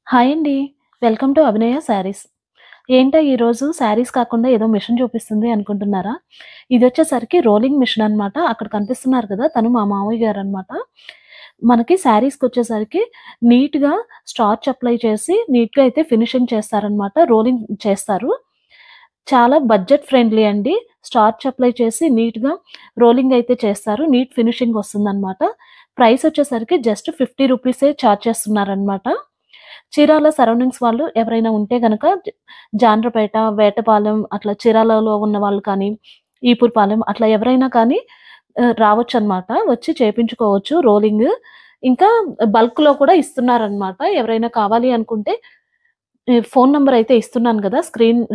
Hi అండి. Welcome to అభినయ శారీస్. ఏంటా ఈరోజు శారీస్ కాకుండా ఏదో మిషన్ చూపిస్తుంది అనుకుంటున్నారా? ఇదొచ్చేసరికి రోలింగ్ మిషన్ అనమాట. అక్కడ కనిపిస్తున్నారు కదా! తను మా మామయ్య గారనమాట. మనకి శారీస్‌కొచ్చేసరికి నీట్‌గా స్టార్చ్ అప్లై చేసి నీట్‌గా అయితే ఫినిషింగ్ చేస్తారనమాట. రోలింగ్ చేస్తారు. చాలా బడ్జెట్ ఫ్రెండ్లీ అండి. స్టార్చ్ అప్లై చేసి నీట్‌గా రోలింగ్ అయితే చేస్తారు. నీట్ ఫినిషింగ్ వస్తుందనమాట. ప్రైస్ వచ్చేసరికి జస్ట్ 50 రూపీసే చార్జ్ చేస్తున్నారనమాట. చీరాల సరౌండింగ్స్ వాళ్ళు ఎవరైనా ఉంటే గనక జాండ్రపేట, వేటపాలెం అట్లా చీరాలలో ఉన్నవాళ్ళు కానీ, ఈపురపాలెం అట్లా ఎవరైనా కానీ రావచ్చనమాట. వచ్చి చేపించుకోవచ్చు రోలింగ్. ఇంకా బల్క్‌లో కూడా ఇస్తున్నారనమాట. ఎవరైనా కావాలి అనుకుంటే ఈ ఫోను నంబర్ అయితే ఇస్తున్నాను గదా!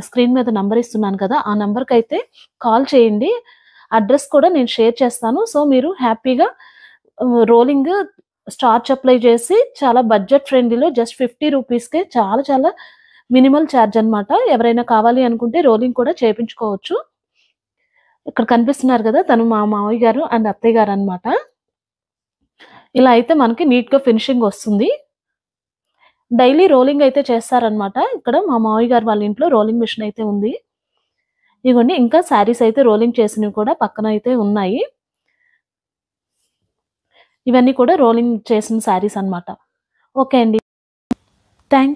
స్క్రీన్ మీద నంబర్ ఇస్తున్నాను కదా! ఆ నంబర్‌కైతే కాల్ చేయండి. అడ్రెస్ కూడా నేను షేర్ చేస్తాను. సో, మీరు హ్యాపీగా రోలింగ్ స్టార్చ్ అప్లై చేసి చాలా బడ్జెట్ ఫ్రెండ్లీలో జస్ట్ 50 రూపీస్‌కే చాలా చాలా మినిమల్ చార్జ్ అనమాట. ఎవరైనా కావాలి అనుకుంటే రోలింగ్ కూడా చేపించుకోవచ్చు. ఇక్కడ కనిపిస్తున్నారు గదా! తను మా మావయ్య గారు అండ్ అత్తయ్య గారనమాట. ఇలా అయితే మనకి నీట్‌గా ఫినిషింగ్ వస్తుంది. డైలీ రోలింగ్ అయితే చేస్తారనమాట. ఇక్కడ మా మావయ్య గారు వాళ్ళ ఇంట్లో రోలింగ్ మిషన్ అయితే ఉంది. ఇగోండి ఇంకా శారీస్ అయితే రోలింగ్ చేసినవి కూడా పక్కన అయితే ఉన్నాయి. ఇవన్నీ కూడా రోలింగ్ చేసిన శారీస్ అనమాట. ఓకే అండి. థాంక్